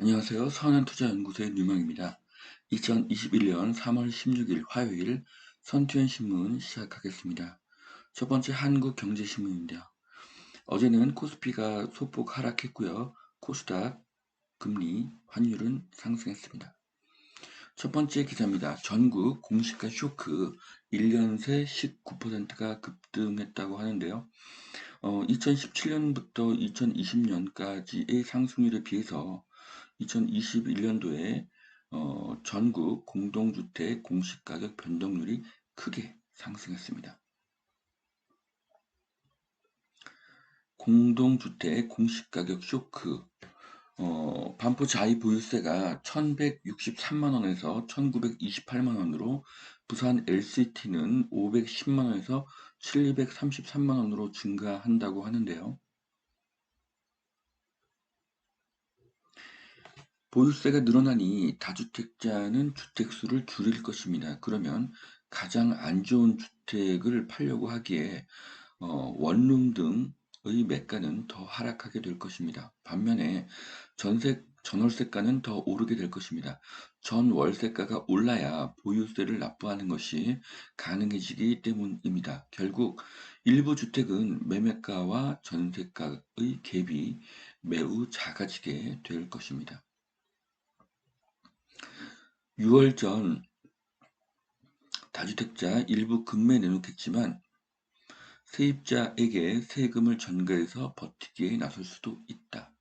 안녕하세요. 선한투자연구소의 류명입니다. 2021년 3월 16일 화요일 선투연신문 시작하겠습니다. 첫 번째 한국경제신문입니다. 어제는 코스피가 소폭 하락했고요. 코스닥, 금리, 환율은 상승했습니다. 첫 번째 기사입니다. 전국 공시가 쇼크 1년 새 19%가 급등했다고 하는데요. 2017년부터 2020년까지의 상승률에 비해서 2021년도에 전국 공동주택 공시가격 변동률이 크게 상승했습니다. 공동주택 공시가격 쇼크. 반포 자이 보유세가 1163만원에서 1928만원으로, 부산 LCT는 510만원에서 1233만원으로 증가한다고 하는데요. 보유세가 늘어나니 다주택자는 주택수를 줄일 것입니다. 그러면 가장 안 좋은 주택을 팔려고 하기에 원룸 등의 매가는 더 하락하게 될 것입니다. 반면에 전월세가는 더 오르게 될 것입니다. 전월세가가 올라야 보유세를 납부하는 것이 가능해지기 때문입니다. 결국 일부 주택은 매매가와 전세가의 갭이 매우 작아지게 될 것입니다. 6월 전 다주택자 일부 급매 내놓겠지만 세입자에게 세금을 전가해서 버티기에 나설 수도 있다.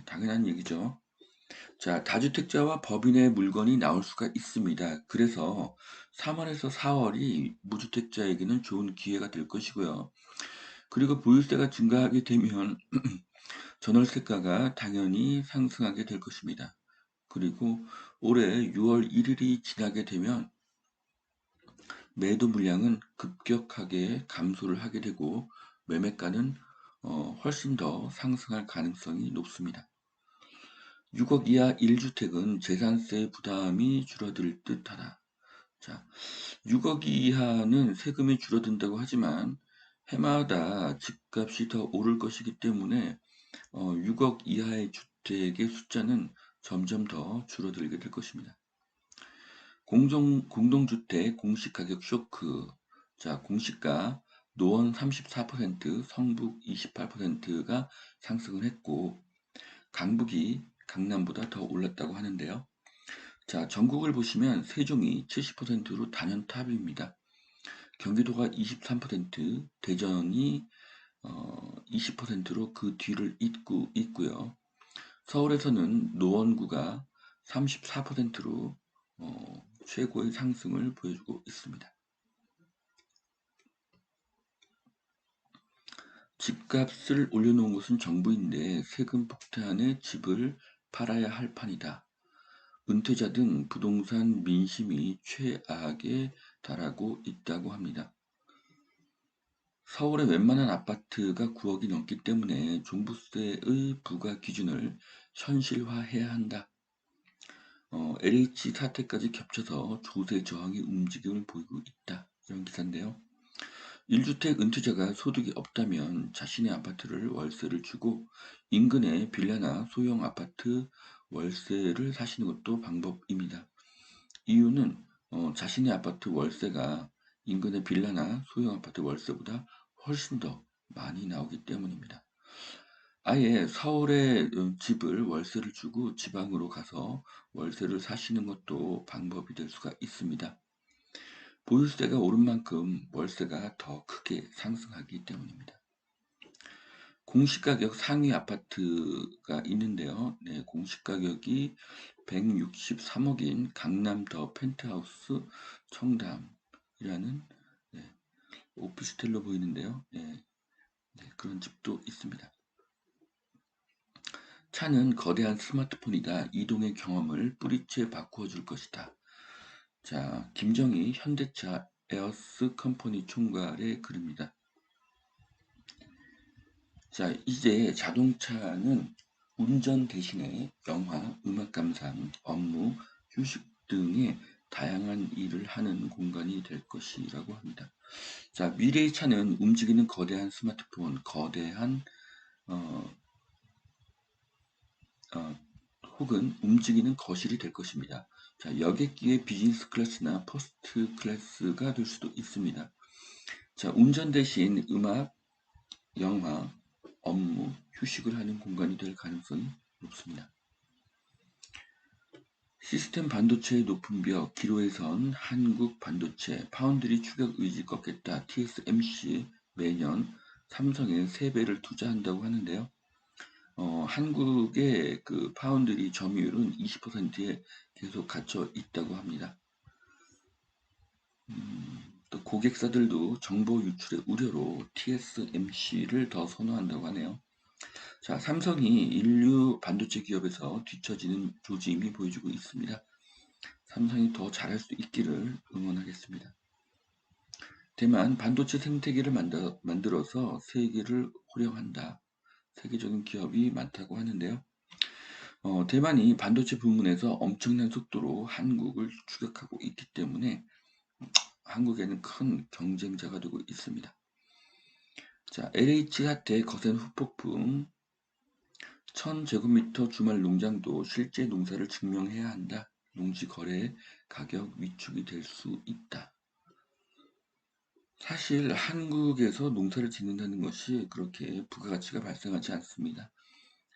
당연한 얘기죠. 자, 다주택자와 법인의 물건이 나올 수가 있습니다. 그래서 3월에서 4월이 무주택자에게는 좋은 기회가 될 것이고요. 그리고 보유세가 증가하게 되면 전월세가가 당연히 상승하게 될 것입니다. 그리고 올해 6월 1일이 지나게 되면 매도 물량은 급격하게 감소를 하게 되고 매매가는 훨씬 더 상승할 가능성이 높습니다. 6억 이하 1주택은 재산세 부담이 줄어들 듯하다. 자, 6억 이하는 세금이 줄어든다고 하지만 해마다 집값이 더 오를 것이기 때문에 6억 이하의 주택의 숫자는 점점 더 줄어들게 될 것입니다. 공동주택 공시가격 쇼크. 자, 공시가 노원 34%, 성북 28%가 상승을 했고, 강북이 강남보다 더 올랐다고 하는데요. 자, 전국을 보시면 세종이 70%로 단연탑입니다. 경기도가 23%, 대전이 20%로 그 뒤를 잇고 있고요. 서울에서는 노원구가 34%로 최고의 상승을 보여주고 있습니다. 집값을 올려놓은 것은 정부인데 세금 폭탄에 집을 팔아야 할 판이다. 은퇴자 등 부동산 민심이 최악에 달하고 있다고 합니다. 서울의 웬만한 아파트가 9억이 넘기 때문에 종부세의 부과 기준을 현실화해야 한다. LH 사태까지 겹쳐서 조세 저항의 움직임을 보이고 있다. 이런 기사인데요. 1주택 은퇴자가 소득이 없다면 자신의 아파트를 월세를 주고 인근의 빌라나 소형 아파트 월세를 사시는 것도 방법입니다. 이유는 자신의 아파트 월세가 인근의 빌라나 소형 아파트 월세보다 훨씬 더 많이 나오기 때문입니다. 아예 서울에 집을 월세를 주고 지방으로 가서 월세를 사시는 것도 방법이 될 수가 있습니다. 보유세가 오른 만큼 월세가 더 크게 상승하기 때문입니다. 공시가격 상위 아파트가 있는데요. 네, 공시가격이 163억인 강남 더 펜트하우스 청담이라는 오피스텔로 보이는데요. 그런 집도 있습니다. 차는 거대한 스마트폰이다. 이동의 경험을 뿌리째 바꾸어 줄 것이다. 자, 김정희 현대차 에어스 컴퍼니 총괄의 글입니다. 자, 이제 자동차는 운전 대신에 영화, 음악 감상, 업무, 휴식 등의 다양한 일을 하는 공간이 될 것이라고 합니다. 자, 미래의 차는 움직이는 거대한 스마트폰, 거대한 어, 어, 혹은 움직이는 거실이 될 것입니다. 자, 여객기의 비즈니스 클래스나 퍼스트 클래스가 될 수도 있습니다. 자, 운전 대신 음악, 영화, 업무, 휴식을 하는 공간이 될 가능성이 높습니다. 시스템 반도체의 높은 벽, 기로에선 한국 반도체, 파운드리 추격 의지 꺾겠다, TSMC 매년 삼성에 3배를 투자한다고 하는데요. 한국의 그 파운드리 점유율은 20%에 계속 갇혀 있다고 합니다. 또 고객사들도 정보 유출의 우려로 TSMC를 더 선호한다고 하네요. 자, 삼성이 인류 반도체 기업에서 뒤처지는 조짐이 보여주고 있습니다. 삼성이 더 잘할 수 있기를 응원하겠습니다. 대만 반도체 생태계를 만들어서 세계를 호령한다. 세계적인 기업이 많다고 하는데요. 대만이 반도체 부문에서 엄청난 속도로 한국을 추격하고 있기 때문에 한국에는 큰 경쟁자가 되고 있습니다. 자, LH 사태 거센 후폭풍, 1000제곱미터 주말 농장도 실제 농사를 증명해야 한다. 농지 거래 가격 위축이 될 수 있다. 사실 한국에서 농사를 짓는다는 것이 그렇게 부가가치가 발생하지 않습니다.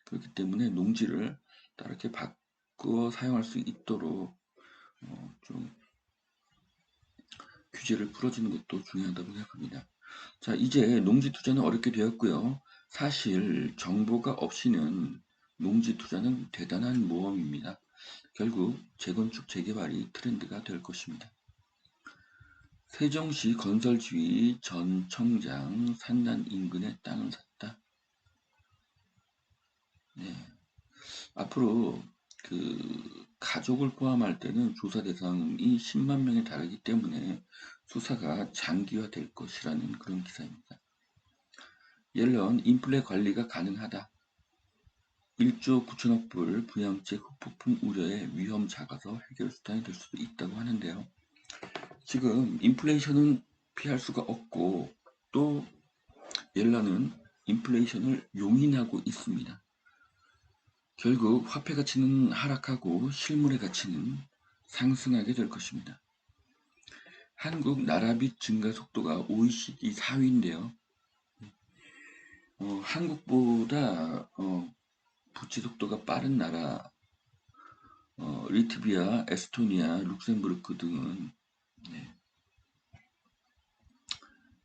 그렇기 때문에 농지를 다르게 바꾸어 사용할 수 있도록 좀 규제를 풀어주는 것도 중요하다고 생각합니다. 자, 이제 농지 투자는 어렵게 되었고요. 사실 정보가 없이는 농지 투자는 대단한 모험입니다. 결국 재건축 재개발이 트렌드가 될 것입니다. 세종시 건설주의 전 청장 산난 인근의 땅을 샀다. 네. 앞으로 그 가족을 포함할 때는 조사 대상이 10만 명에 달하기 때문에 수사가 장기화될 것이라는 그런 기사입니다. 옐런 인플레 관리가 가능하다. 1조 9천억 불 부양책 후폭풍 우려에 위험 작아서 해결 수단이 될 수도 있다고 하는데요. 지금 인플레이션은 피할 수가 없고 또 옐런은 인플레이션을 용인하고 있습니다. 결국 화폐 가치는 하락하고 실물의 가치는 상승하게 될 것입니다. 한국 나라빚 증가 속도가 OECD 4위인데요. 한국보다 부채 속도가 빠른 나라 리트비아, 에스토니아, 룩셈부르크 등은 네,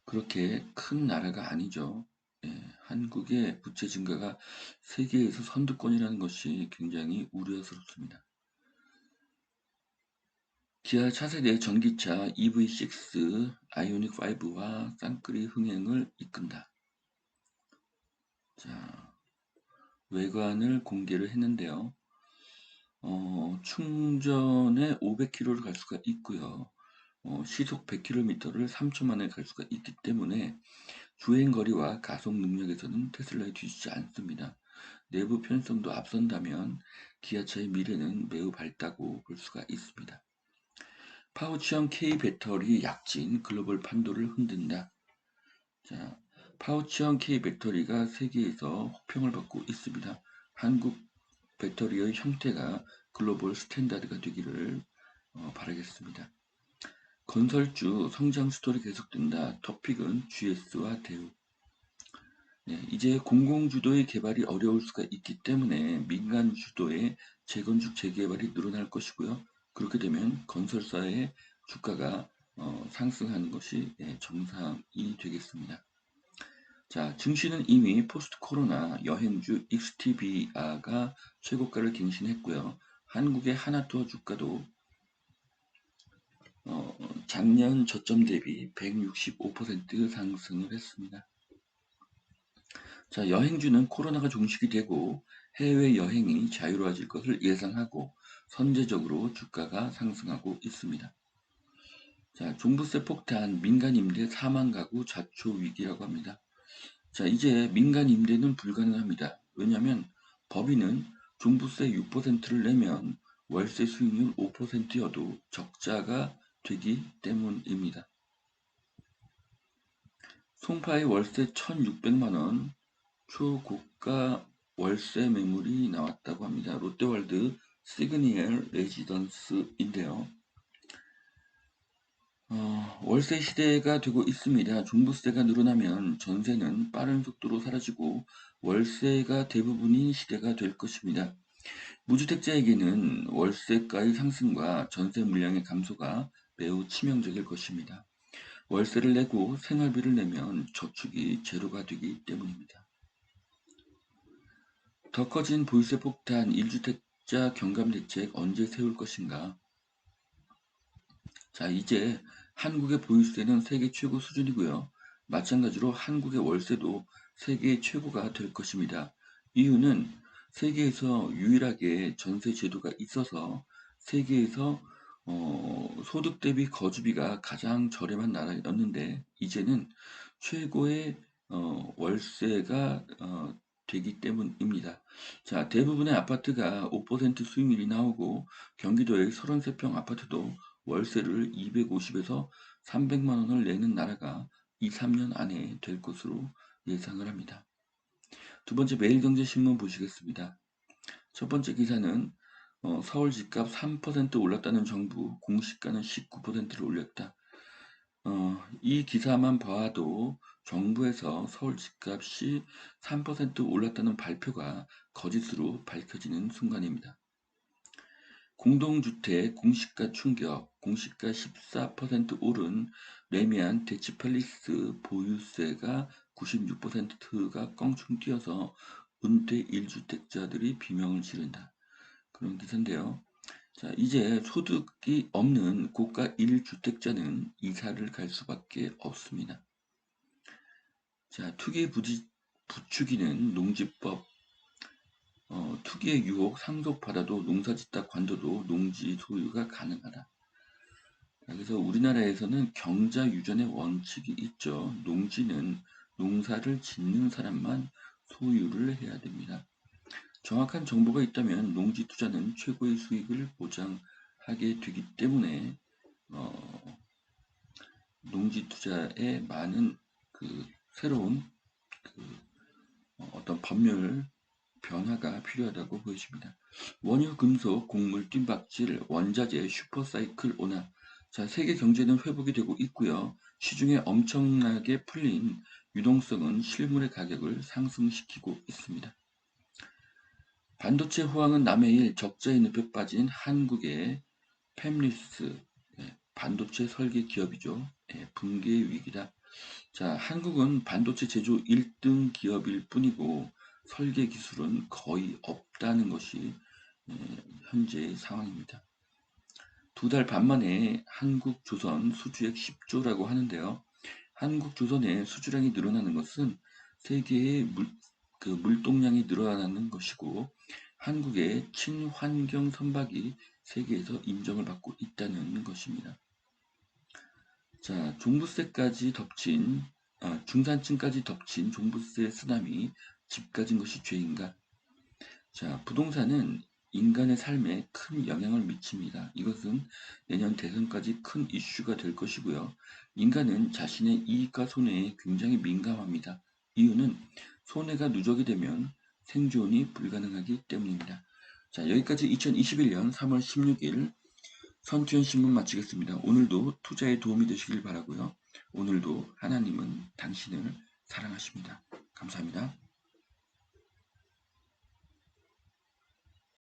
그렇게 큰 나라가 아니죠. 네, 한국의 부채 증가가 세계에서 선두권이라는 것이 굉장히 우려스럽습니다. 기아 차세대 전기차 EV6 아이오닉 5와 쌍끌이 흥행을 이끈다. 자, 외관을 공개를 했는데요. 충전에 500km를 갈 수가 있고요. 시속 100km를 3초 만에 갈 수가 있기 때문에 주행거리와 가속 능력에서는 테슬라에 뒤지지 않습니다. 내부 편의성도 앞선다면 기아차의 미래는 매우 밝다고 볼 수가 있습니다. 파우치형 K 배터리 약진 글로벌 판도를 흔든다. 자, 파우치형 K 배터리가 세계에서 호평을 받고 있습니다. 한국 배터리의 형태가 글로벌 스탠다드가 되기를 바라겠습니다. 건설주 성장 스토리 계속된다. 토픽은 GS와 대우. 네, 이제 공공주도의 개발이 어려울 수가 있기 때문에 민간 주도의 재건축 재개발이 늘어날 것이고요. 그렇게 되면 건설사의 주가가 상승하는 것이 정상이 되겠습니다. 자, 증시는 이미 포스트 코로나 여행주 익스티비아가 최고가를 갱신했고요. 한국의 하나투어 주가도 작년 저점 대비 165% 상승을 했습니다. 자, 여행주는 코로나가 종식이 되고 해외 여행이 자유로워질 것을 예상하고 선제적으로 주가가 상승하고 있습니다. 자, 종부세 폭탄, 민간 임대 4만 가구 자초 위기라고 합니다. 자, 이제 민간 임대는 불가능합니다. 왜냐하면 법인은 종부세 6%를 내면 월세 수익률 5%여도 적자가 되기 때문입니다. 송파의 월세 1,600만원, 초고가 월세 매물이 나왔다고 합니다. 롯데월드 시그니엘 레지던스인데요. 월세 시대가 되고 있습니다. 종부세가 늘어나면 전세는 빠른 속도로 사라지고 월세가 대부분인 시대가 될 것입니다. 무주택자에게는 월세가의 상승과 전세 물량의 감소가 매우 치명적일 것입니다. 월세를 내고 생활비를 내면 저축이 제로가 되기 때문입니다. 더 커진 보유세 폭탄, 1주택자 경감대책 언제 세울 것인가? 자, 이제 한국의 보유세는 세계 최고 수준이고요. 마찬가지로 한국의 월세도 세계 최고가 될 것입니다. 이유는 세계에서 유일하게 전세 제도가 있어서 세계에서 소득 대비 거주비가 가장 저렴한 나라였는데 이제는 최고의 월세가 되기 때문입니다. 자, 대부분의 아파트가 5% 수익률이 나오고 경기도의 33평 아파트도 월세를 250에서 300만 원을 내는 나라가 2, 3년 안에 될 것으로 예상을 합니다. 두 번째 매일경제신문 보시겠습니다. 첫 번째 기사는 서울 집값 3% 올랐다는 정부, 공시가는 19%를 올렸다. 이 기사만 봐도 정부에서 서울 집값이 3% 올랐다는 발표가 거짓으로 밝혀지는 순간입니다. 공동주택 공시가 충격, 공시가 14% 오른 레미안 대치팰리스 보유세가 96%가 껑충 뛰어서 은퇴 1주택자들이 비명을 지른다. 그런 기사인데요. 자, 이제 소득이 없는 고가 1주택자는 이사를 갈 수밖에 없습니다. 자, 부추기는 농지법, 투기의 유혹 상속받아도 농사짓다 관둬도 농지 소유가 가능하다. 그래서 우리나라에서는 경자 유전의 원칙이 있죠. 농지는 농사를 짓는 사람만 소유를 해야 됩니다. 정확한 정보가 있다면 농지 투자는 최고의 수익을 보장하게 되기 때문에 농지 투자에 많은 새로운 어떤 법률 변화가 필요하다고 보여집니다. 원유, 금속, 곡물, 뜀박질, 원자재, 슈퍼사이클 온화. 자, 세계 경제는 회복이 되고 있고요. 시중에 엄청나게 풀린 유동성은 실물의 가격을 상승시키고 있습니다. 반도체 호황은 남의 일, 적자의 늪에 빠진 한국의 팹리스, 반도체 설계 기업이죠. 붕괴 위기다. 자, 한국은 반도체 제조 1등 기업일 뿐이고 설계 기술은 거의 없다는 것이 현재의 상황입니다. 2달 반 만에 한국조선 수주액 10조라고 하는데요. 한국조선의 수주량이 늘어나는 것은 세계의 물동량이 늘어나는 것이고 한국의 친환경 선박이 세계에서 인정을 받고 있다는 것입니다. 자, 중산층까지 덮친 종부세 쓰나미, 집 가진 것이 죄인가? 자, 부동산은 인간의 삶에 큰 영향을 미칩니다. 이것은 내년 대선까지 큰 이슈가 될 것이고요. 인간은 자신의 이익과 손해에 굉장히 민감합니다. 이유는 손해가 누적이 되면 생존이 불가능하기 때문입니다. 자, 여기까지 2021년 3월 16일 선투현 신문 마치겠습니다. 오늘도 투자에 도움이 되시길 바라고요. 오늘도 하나님은 당신을 사랑하십니다. 감사합니다.